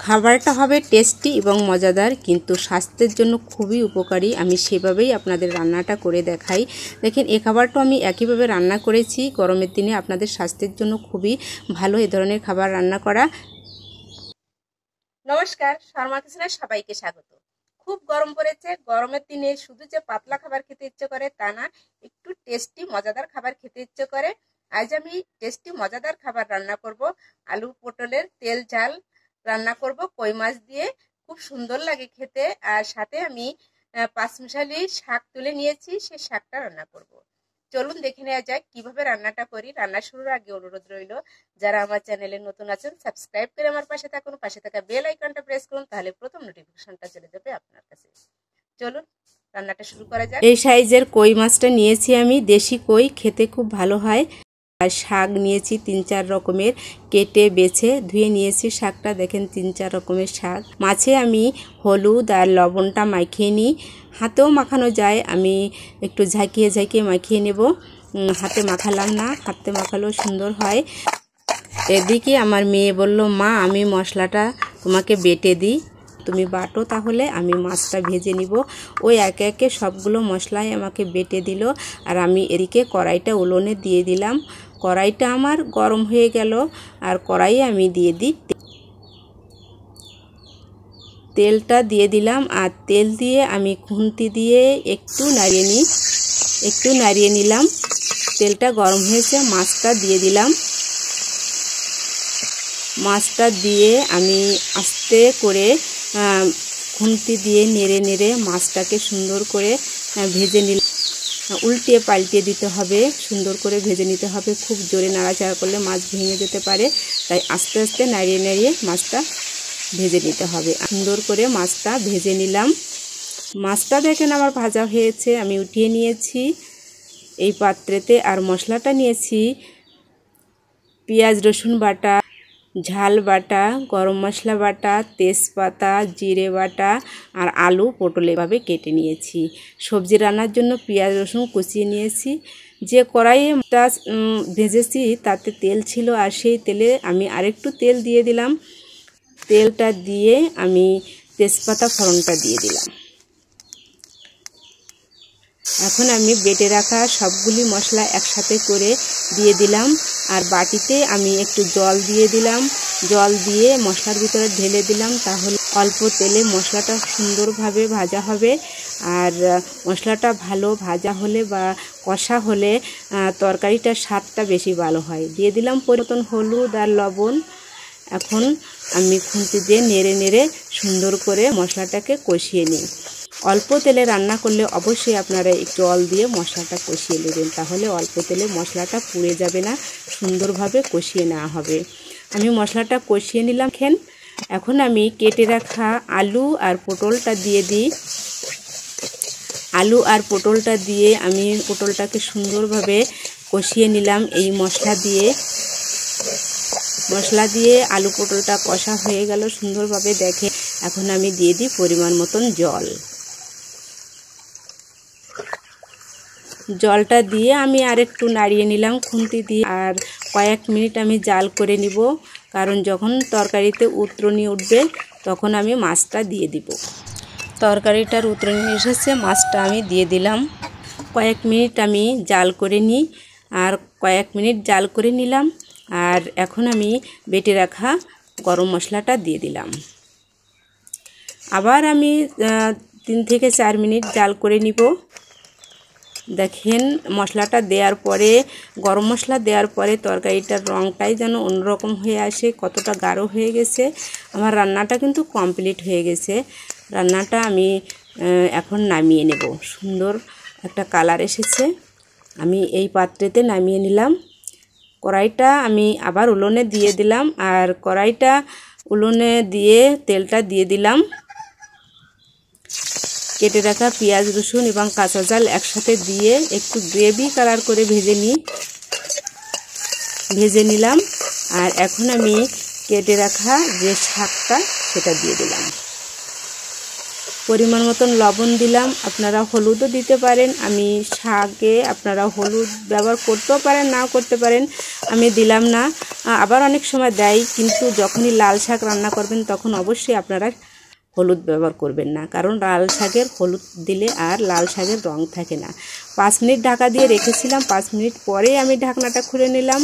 খাবারটা হবে টেস্টি এবং মজাদার, কিন্তু স্বাস্থ্যের জন্য খুবই উপকারী। আমি সেভাবেই আপনাদের রান্নাটা করে দেখাই। দেখেন, এই খাবারটা আমি একইভাবে রান্না করেছি। গরমের দিনে আপনাদের স্বাস্থ্যের জন্য খুবই ভালো এ ধরনের খাবার রান্না করা। নমস্কার, শর্মা কিচেনে সবাইকে স্বাগত। খুব গরম পড়েছে। গরমের দিনে শুধু যে পাতলা খাবার খেতে ইচ্ছে করে তা না, একটু টেস্টি মজাদার খাবার খেতে ইচ্ছে করে। আজ আমি টেস্টি মজাদার খাবার রান্না করব। আলু পটলের তেল ঝাল রান্না করব কই মাছ দিয়ে। খুব সুন্দর লাগে খেতে। আর সাথে আমি পাঁচমিশালি শাক তুলে নিয়েছি, সেই শাকটা রান্না করব। চলুন দেখে নেওয়া যাক কিভাবে রান্নাটা করি। রান্না শুরুর আগে অনুরোধ রইল, যারা আমার চ্যানেলে নতুন আছেন সাবস্ক্রাইব করে আমার পাশে থাকুন, পাশে থাকা বেল আইকনটা প্রেস করুন, তাহলে প্রথম নোটিফিকেশনটা চলে যাবে আপনার কাছে। চলুন রান্নাটা শুরু করা যাক। এই সাইজের কই মাছটা নিয়েছি আমি, দেশি কই, খেতে খুব ভালো হয়। আর শাক নিয়েছি 3-4 রকমের, কেটে বেছে ধুয়ে নিয়েছি শাকটা। দেখেন 3-4 রকমের শাক। মাছে আমি হলুদ আর লবণটা মাখিয়ে নিই, হাতেও মাখানো যায়। আমি একটু ঝাঁকিয়ে ঝাঁকিয়ে মাখিয়ে নেব, হাতে মাখালাম না, হাতে মাখালেও সুন্দর হয়। এদিকে আমার মেয়ে বলল, মা আমি মশলাটা তোমাকে বেটে দিই, তুমি বাটো তাহলে, আমি মাছটা ভেজে নিব। ওই একে একে সবগুলো মশলাই আমাকে বেটে দিল। আর আমি এদিকে কড়াইটা উনুনে দিয়ে দিলাম। কড়াইটা আমার গরম হয়ে গেল, আর কড়াইয়ে আমি দিয়ে দিই তেলটা দিয়ে দিলাম। আর তেল দিয়ে আমি খুন্তি দিয়ে একটু নাড়িয়ে নিলাম। তেলটা গরম হয়েছে, মাছটা দিয়ে দিলাম। মাছটা দিয়ে আমি আস্তে করে খুন্তি দিয়ে নেড়ে নেড়ে মাছটাকে সুন্দর করে ভেজে নিলাম। উল্টিয়ে পাল্টিয়ে দিতে হবে, সুন্দর করে ভেজে নিতে হবে। খুব জোরে নাড়াচাড়া করলে মাছ ভেঙে যেতে পারে, তাই আস্তে আস্তে নাড়িয়ে নাড়িয়ে মাছটা ভেজে নিতে হবে। সুন্দর করে মাছটা ভেজে নিলাম। মাছটা দেখেন আমার ভাজা হয়েছে, আমি উঠিয়ে নিয়েছি এই পাত্রেতে। আর মশলাটা নিয়েছি পেঁয়াজ রসুন বাটা, ঝাল বাটা, গরম মশলা বাটা, তেজপাতা, জিরে বাটা আর আলু পটল এভাবে কেটে নিয়েছি। সবজি রান্নার জন্য পেঁয়াজ রসুন কুচিয়ে নিয়েছি। যে কড়াইটা ভেজেছি তাতে তেল ছিল, আর সেই তেলে আমি আরেকটু তেল দিয়ে দিলাম। তেলটা দিয়ে আমি তেজপাতা ফোড়নটা দিয়ে দিলাম। এখন আমি বেটে রাখা সবগুলি মশলা একসাথে করে দিয়ে দিলাম। আর বাটিতে আমি একটু জল দিয়ে দিলাম। জল দিয়ে মশলার ভিতরে ঢেলে দিলাম, তাহলে অল্প তেলে মশলাটা সুন্দরভাবে ভাজা হবে। আর মশলাটা ভালো ভাজা হলে বা কষা হলে তরকারিটার স্বাদটা বেশি ভালো হয়। দিয়ে দিলাম পরিমতন হলুদ আর লবণ। এখন আমি খুন্তি দিয়ে নেড়ে নেড়ে সুন্দর করে মশলাটাকে কষিয়ে নিই। অল্প তেলে রান্না করলে অবশ্যই আপনারা একটু জল দিয়ে মশলাটা কষিয়ে নেবেন, তাহলে অল্প তেলে মশলাটা পুড়ে যাবে না, সুন্দরভাবে কষিয়ে নেওয়া হবে। আমি মশলাটা কষিয়ে নিলাম। এখন আমি কেটে রাখা আলু আর পটলটা দিয়ে দিই। আলু আর পটলটা দিয়ে আমি পটলটাকে সুন্দরভাবে কষিয়ে নিলাম এই মশলা দিয়ে। আলু পটলটা কষা হয়ে গেল সুন্দরভাবে। দেখে এখন আমি দিয়ে দিই পরিমাণ মতন জলটা দিয়ে আমি আরেকটু নাড়িয়ে নিলাম খুন্তি দিয়ে। আর কয়েক মিনিট আমি জাল করে নিব, কারণ যখন তরকারিতে উতরনি উঠবে তখন আমি মাছটা দিয়ে দিব। তরকারিটার উতরনি এসেছে, মাছটা আমি দিয়ে দিলাম। কয়েক মিনিট আমি জাল করে নিই। আর কয়েক মিনিট জাল করে নিলাম। আর এখন আমি বেটে রাখা গরম মশলাটা দিয়ে দিলাম। আবার আমি 3 থেকে 4 মিনিট জাল করে নিব। দেখেন মশলাটা দেওয়ার পরে, গরম মশলা দেওয়ার পরে তরকারিটার রঙটাই যেন অন্যরকম হয়ে আসে, কতটা গাঢ় হয়ে গেছে। আমার রান্নাটা কিন্তু কমপ্লিট হয়ে গেছে। রান্নাটা আমি এখন নামিয়ে নেব। সুন্দর একটা কালার এসেছে, আমি এই পাত্রেতে নামিয়ে নিলাম। কড়াইটা আমি আবার উনুনে দিয়ে দিলাম। আর কড়াইটা উনুনে দিয়ে তেলটা দিয়ে দিলাম। কেটে রাখা পেঁয়াজ রসুন এবং কাঁচা ঝাল একসাথে দিয়ে একটু গ্রেভি কালার করে ভেজে নিলাম। আর এখন আমি কেটে রাখা যে শাকটা সেটা দিয়ে দিলাম। পরিমাণ মতন লবণ দিলাম, আপনারা হলুদও দিতে পারেন। আমি শাকে আপনারা হলুদ ব্যবহার করতেও পারেন, নাও করতে পারেন, আমি দিলাম না। আবার অনেক সময় দেয়, কিন্তু যখনই লাল শাক রান্না করবেন তখন অবশ্যই আপনারা হলুদ ব্যবহার করবেন না, কারণ লাল শাকের হলুদ দিলে আর লাল শাকের রং থাকে না। 5 মিনিট ঢাকা দিয়ে রেখেছিলাম, 5 মিনিট পরে আমি ঢাকনাটা খুলে নিলাম।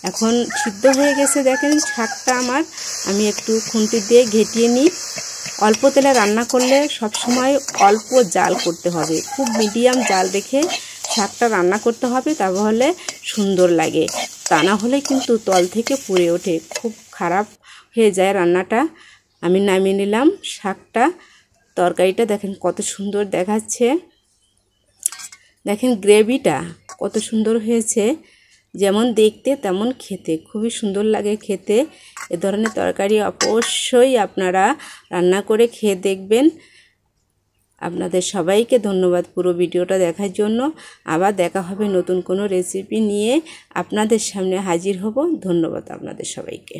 এখন সিদ্ধ হয়ে গেছে, দেখেন শাকটা আমার। আমি একটু খুন্তি দিয়ে ঘেটিয়ে নিই। অল্প তেলে রান্না করলে সবসময় অল্প জাল করতে হবে, খুব মিডিয়াম জাল রেখে শাকটা রান্না করতে হবে, তাহলে সুন্দর লাগে। তা না হলে কিন্তু তল থেকে পুড়ে ওঠে, খুব খারাপ হয়ে যায় রান্নাটা। আমি নামিয়ে নিলাম শাকটা। তরকারিটা দেখেন কত সুন্দর দেখাচ্ছে, দেখেন গ্রেভিটা কত সুন্দর হয়েছে। যেমন দেখতে তেমন খেতে খুবই সুন্দর লাগে খেতে। এ ধরনের তরকারি অবশ্যই আপনারা রান্না করে খেয়ে দেখবেন। আপনাদের সবাইকে ধন্যবাদ পুরো ভিডিওটা দেখার জন্য। আবার দেখা হবে নতুন কোনো রেসিপি নিয়ে, আপনাদের সামনে হাজির হব। ধন্যবাদ আপনাদের সবাইকে।